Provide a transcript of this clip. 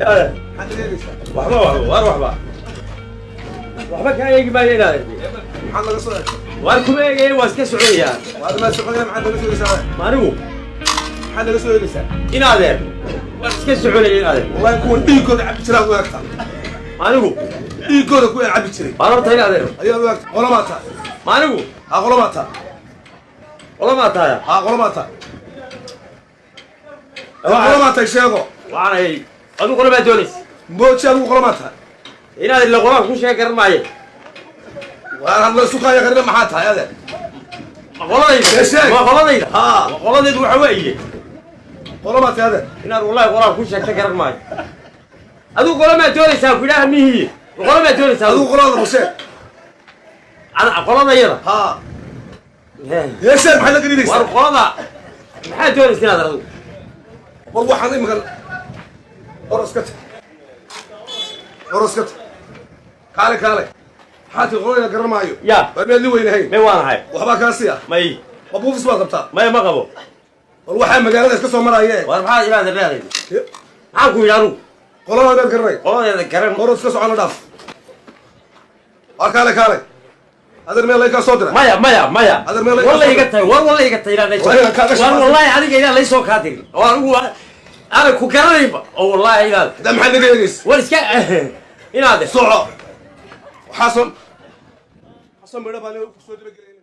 يا حد ليش وحبا وحبا كان يجي ما ينادي محل قصر واركم ايه واسكا سعودية وهذا ما سعودي محل قصر لسه ما نو محل قصر لسه ينادي واسكا سعودية ينادي والله يكون ديكود عبد السلام وقتها ما نو ديكود كوي عبد السلام ما ربط ينادي ايوه وقت غلماتها ما نو غلماتها والله ما تايا غلماتها غلماتها شيخو وانا هي ادو قول ما دونيس موتشا غلماتها ينادي اللي قران كل شيء قرن معي والله سوقا يا غير ما حاتها هذا غلطيدا ما غلطيدا غلطيدا waxa weeye غلمات هذا inaad wallahi quraan ku sheegtay garan maayo adu qolama doonaysaa ku ilaaha mihi qolama doonaysaa adu qolada busheeg ana qoladayada yeeshay maxay la gariiraysaa war qolada maxaa doonaysaa inaad adu war waxaan imkan oroskat kaale حاتي غوينا قرر معايو يا برمي اللي وين هي ما وانا هاي وحبا كاسيا ماي ابو فيس ما قبطا ما قبو والله مقالده اسك سو مرايه war maxaa ilaad reeday aan ku yiraahdo qolada garay qolada garan oros ka socon dhaaf kaale adar meel ay ka soo diray maya adar meel ay wallahi iga tay wallahi iga tay ilaad wallahi adiga ilaad lay soo ka dir oo anigu ana ku garanayba oo wallahi ilaad da maxay naga yeegays war iska inaad soco حسن ميرا بالي ku soo diray